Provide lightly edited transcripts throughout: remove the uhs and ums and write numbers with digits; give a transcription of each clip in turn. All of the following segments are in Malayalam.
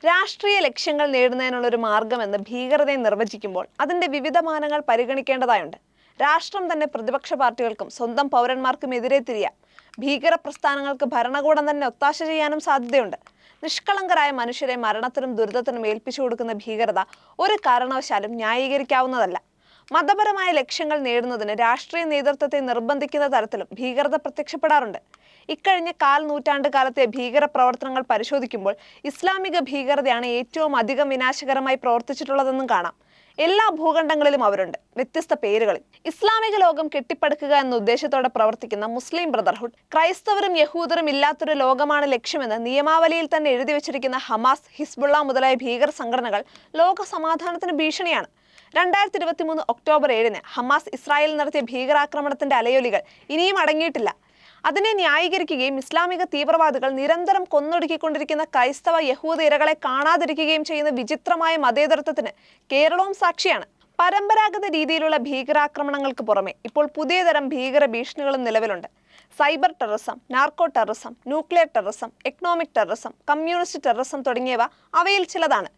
രാഷ്ട്രീയ ലക്ഷ്യങ്ങൾ നേടുന്നതിനുള്ള ഒരു മാർഗമെന്ന് ഭീകരതയെ നിർവചിക്കുമ്പോൾ അതിന്റെ വിവിധ മാനങ്ങൾ പരിഗണിക്കേണ്ടതായുണ്ട്. രാഷ്ട്രം തന്നെ പ്രതിപക്ഷ പാർട്ടികൾക്കും സ്വന്തം പൗരന്മാർക്കും എതിരെ തിരിയാം. ഭീകര പ്രസ്ഥാനങ്ങൾക്ക് ഭരണകൂടം തന്നെ ഒത്താശ ചെയ്യാനും സാധ്യതയുണ്ട്. നിഷ്കളങ്കരായ മനുഷ്യരെ മരണത്തിനും ദുരിതത്തിനും ഏൽപ്പിച്ചു കൊടുക്കുന്ന ഭീകരത ഒരു കാരണവശാലും ന്യായീകരിക്കാവുന്നതല്ല. മതപരമായ ലക്ഷ്യങ്ങൾ നേടുന്നതിന് രാഷ്ട്രീയ നേതൃത്വത്തെ നിർബന്ധിക്കുന്ന തരത്തിലും ഭീകരത പ്രത്യക്ഷപ്പെടാറുണ്ട്. ഇക്കഴിഞ്ഞ നൂറ്റാണ്ട് കാലത്തെ ഭീകര പ്രവർത്തനങ്ങൾ പരിശോധിക്കുമ്പോൾ ഇസ്ലാമിക ഭീകരതയാണ് ഏറ്റവും അധികം വിനാശകരമായി പ്രവർത്തിച്ചിട്ടുള്ളതെന്നും കാണാം. എല്ലാ ഭൂഖണ്ഡങ്ങളിലും അവരുണ്ട്, വ്യത്യസ്ത പേരുകളിൽ. ഇസ്ലാമിക ലോകം കെട്ടിപ്പടുക്കുക എന്ന ഉദ്ദേശത്തോടെ പ്രവർത്തിക്കുന്ന മുസ്ലിം ബ്രദർഹുഡ്, ക്രൈസ്തവരും യഹൂദരും ഇല്ലാത്തൊരു ലോകമാണ് ലക്ഷ്യമെന്ന് നിയമാവലിയിൽ തന്നെ എഴുതി വെച്ചിരിക്കുന്ന ഹമാസ്, ഹിസ്ബുള്ള മുതലായ ഭീകര സംഘടനകൾ ലോക സമാധാനത്തിന് ഭീഷണിയാണ്. 2023 ഒക്ടോബർ 7 ഹമാസ് ഇസ്രായേലിൽ നടത്തിയ ഭീകരാക്രമണത്തിന്റെ അലയൊലികൾ ഇനിയും അടങ്ങിയിട്ടില്ല. അതിനെ ന്യായീകരിക്കുകയും ഇസ്ലാമിക തീവ്രവാദികൾ നിരന്തരം കൊന്നൊടുക്കിക്കൊണ്ടിരിക്കുന്ന ക്രൈസ്തവ യഹൂദ ഇരകളെ കാണാതിരിക്കുകയും ചെയ്യുന്ന വിചിത്രമായ മതേതരത്വത്തിന് കേരളവും സാക്ഷിയാണ്. പരമ്പരാഗത രീതിയിലുള്ള ഭീകരാക്രമണങ്ങൾക്ക് പുറമെ ഇപ്പോൾ പുതിയ തരം ഭീകര ഭീഷണികളും നിലവിലുണ്ട്. Cyber terrorism, narco terrorism, nuclear terrorism, economic terrorism, communist terrorism തുടങ്ങിയവ അവയിൽ ചിലതാണ്.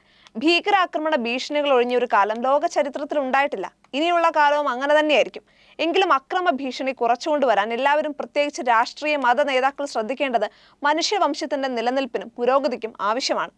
ഭീകരാക്രമണ ഭീഷണികൾ ഒഴിഞ്ഞൊരു കാലം ലോക ചരിത്രത്തിൽ ഉണ്ടായിട്ടില്ല. ഇനിയുള്ള കാലവും അങ്ങനെ തന്നെയായിരിക്കും. എങ്കിലും അക്രമ ഭീഷണി കുറച്ചുകൊണ്ടുവരാൻ എല്ലാവരും, പ്രത്യേകിച്ച് രാഷ്ട്രീയ മത നേതാക്കൾ ശ്രദ്ധിക്കേണ്ടത് മനുഷ്യവംശത്തിന്റെ നിലനിൽപ്പിനും പുരോഗതിക്കും ആവശ്യമാണ്.